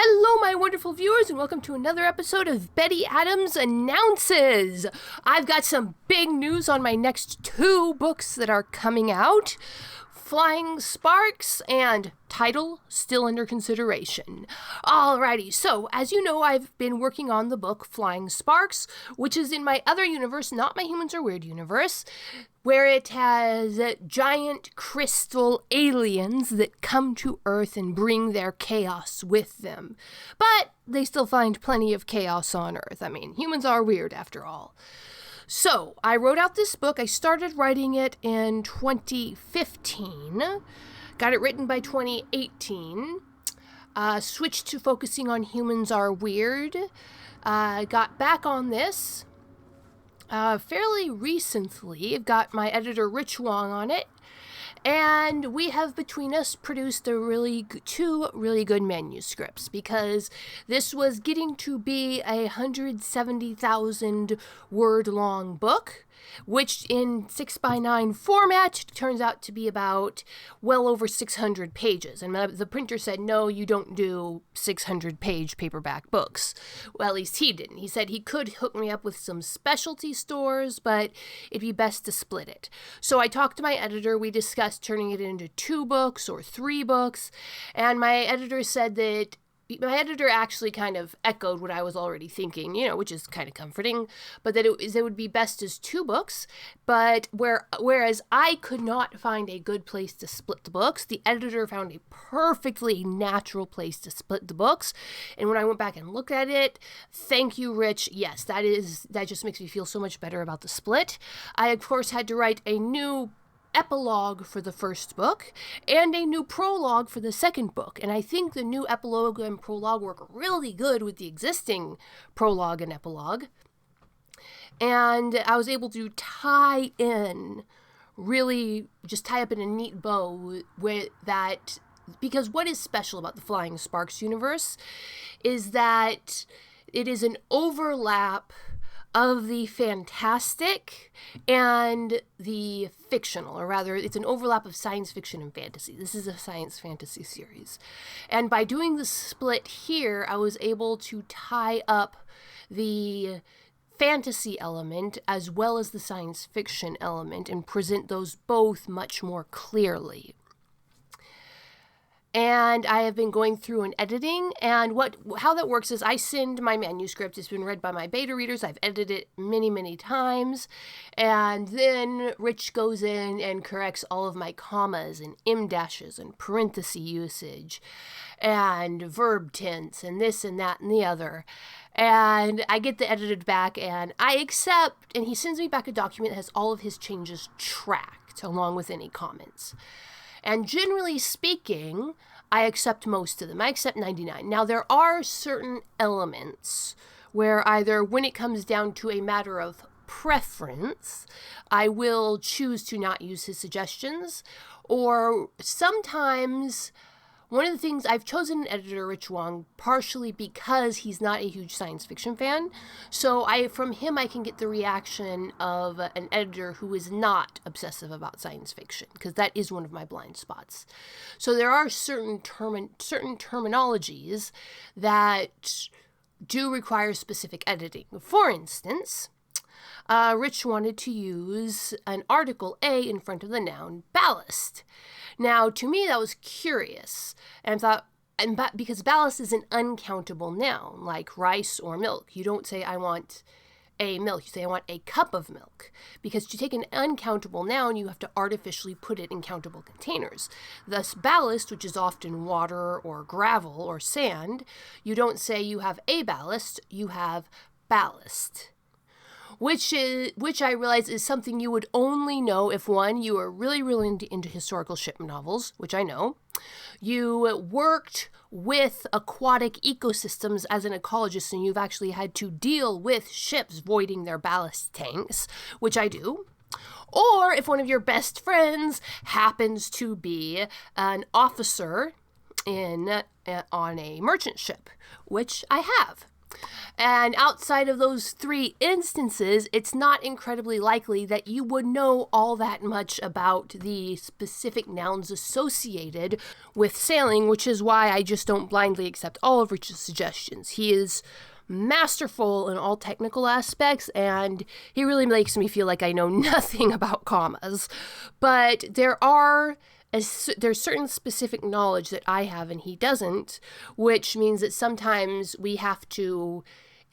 Hello, my wonderful viewers, and welcome to another episode of Betty Adams Announces. I've got some big news on my next two books that are coming out. Flying Sparks and title still under consideration. Alrighty, so as you know, I've been working on the book Flying Sparks, which is in my other universe, not my Humans Are Weird universe, where it has giant crystal aliens that come to Earth and bring their chaos with them. But they still find plenty of chaos on Earth. I mean, humans are weird after all. So, I wrote out this book. I started writing it in 2015. Got it written by 2018. Switched to focusing on Humans Are Weird. Got back on this fairly recently. I've got my editor Rich Wong on it. And we have between us produced two really good manuscripts, because this was getting to be a 170,000 word long book, which in 6x9 format turns out to be about well over 600 pages. And the printer said, no, you don't do 600 page paperback books. Well, at least he didn't. He said he could hook me up with some specialty stores, but it'd be best to split it. So I talked to my editor. We discussed turning it into 2 books or 3 books. And my editor said that my editor actually kind of echoed what I was already thinking, which is kind of comforting, but that it would be best as 2 books. But whereas I could not find a good place to split the books, the editor found a perfectly natural place to split the books. And when I went back and looked at it, thank you, Rich. Yes, that just makes me feel so much better about the split. I, of course, had to write a new epilogue for the first book and a new prologue for the second book, and I think the new epilogue and prologue work really good with the existing prologue and epilogue, and I was able to tie up in a neat bow with that, because what is special about the Flying Sparks universe is that it is an overlap of the fantastic and the fictional, or rather, it's an overlap of science fiction and fantasy. This is a science fantasy series. And by doing the split here, I was able to tie up the fantasy element as well as the science fiction element and present those both much more clearly. And I have been going through and editing, and how that works is I send my manuscript. It's been read by my beta readers. I've edited it many, many times, and then Rich goes in and corrects all of my commas and em-dashes and parenthesis usage and verb tense and this and that and the other. And I get the edited back, and I accept, and he sends me back a document that has all of his changes tracked along with any comments. And generally speaking, I accept most of them. I accept 99. Now, there are certain elements where either when it comes down to a matter of preference, I will choose to not use his suggestions, or sometimes one of the things I've chosen an editor, Rich Wong, partially because he's not a huge science fiction fan. So from him, I can get the reaction of an editor who is not obsessive about science fiction, because that is one of my blind spots. So there are certain terminologies that do require specific editing. For instance, Rich wanted to use an article A in front of the noun ballast. Now, to me, that was curious, and I thought, because ballast is an uncountable noun, like rice or milk. You don't say, I want a milk. You say, I want a cup of milk. Because to take an uncountable noun, you have to artificially put it in countable containers. Thus, ballast, which is often water or gravel or sand, you don't say you have a ballast, you have ballast. Which I realize is something you would only know if, one, you are really, really into historical ship novels, which I know. You worked with aquatic ecosystems as an ecologist, and you've actually had to deal with ships voiding their ballast tanks, which I do. Or if one of your best friends happens to be an officer on a merchant ship, which I have. And outside of those 3 instances, it's not incredibly likely that you would know all that much about the specific nouns associated with sailing, which is why I just don't blindly accept all of Rich's suggestions. He is masterful in all technical aspects, and he really makes me feel like I know nothing about commas. But there's certain specific knowledge that I have and he doesn't, which means that sometimes we have to,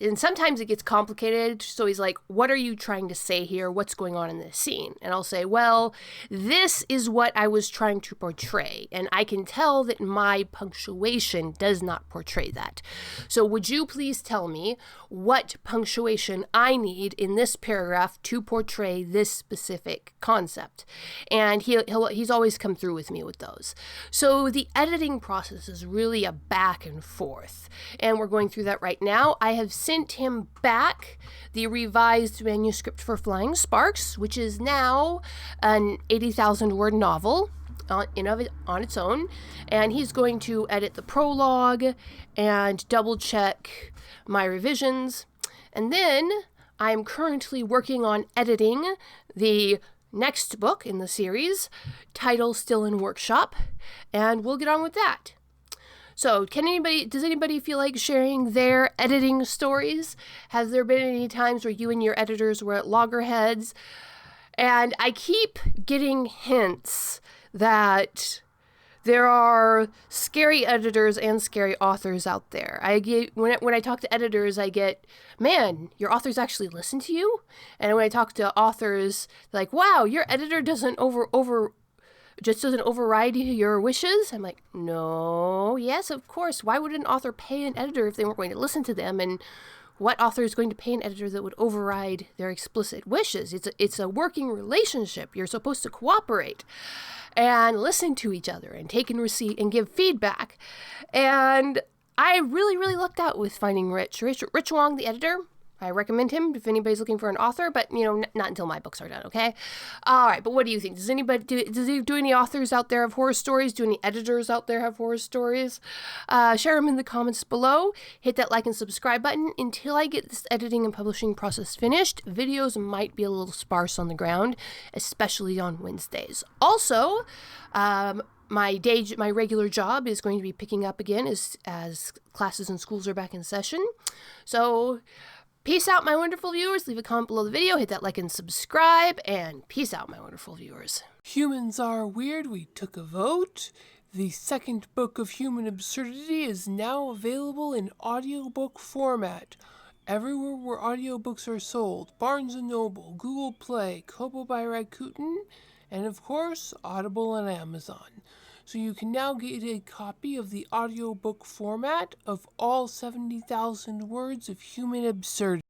and sometimes it gets complicated. So he's like, what are you trying to say here? What's going on in this scene? And I'll say, well, this is what I was trying to portray. And I can tell that my punctuation does not portray that. So would you please tell me what punctuation I need in this paragraph to portray this specific concept? And he's always come through with me with those. So the editing process is really a back and forth. And we're going through that right now. I have sent him back the revised manuscript for Flying Sparks, which is now an 80,000 word novel on its own, and he's going to edit the prologue and double check my revisions. And then I'm currently working on editing the next book in the series, title still in workshop, and we'll get on with that. So does anybody feel like sharing their editing stories? Has there been any times where you and your editors were at loggerheads? And I keep getting hints that there are scary editors and scary authors out there. When I talk to editors, I get, man, your authors actually listen to you? And when I talk to authors, they're like, wow, your editor doesn't doesn't override your wishes? I'm like, no, yes, of course. Why would an author pay an editor if they weren't going to listen to them? And what author is going to pay an editor that would override their explicit wishes? It's a working relationship. You're supposed to cooperate and listen to each other and take and receive and give feedback. And I really, really lucked out with finding Rich Wong, the editor. I recommend him if anybody's looking for an author, but, not until my books are done, okay? All right, but what do you think? Does any authors out there have horror stories? Do any editors out there have horror stories? Share them in the comments below. Hit that like and subscribe button. Until I get this editing and publishing process finished, videos might be a little sparse on the ground, especially on Wednesdays. Also, my regular job is going to be picking up again as classes and schools are back in session. So, peace out, my wonderful viewers. Leave a comment below the video, hit that like and subscribe, and peace out, my wonderful viewers. Humans are weird. We took a vote. The second book of Human Absurdity is now available in audiobook format. Everywhere where audiobooks are sold. Barnes & Noble, Google Play, Kobo by Rakuten, and of course, Audible and Amazon. So you can now get a copy of the audiobook format of all 70,000 words of Human Absurdity.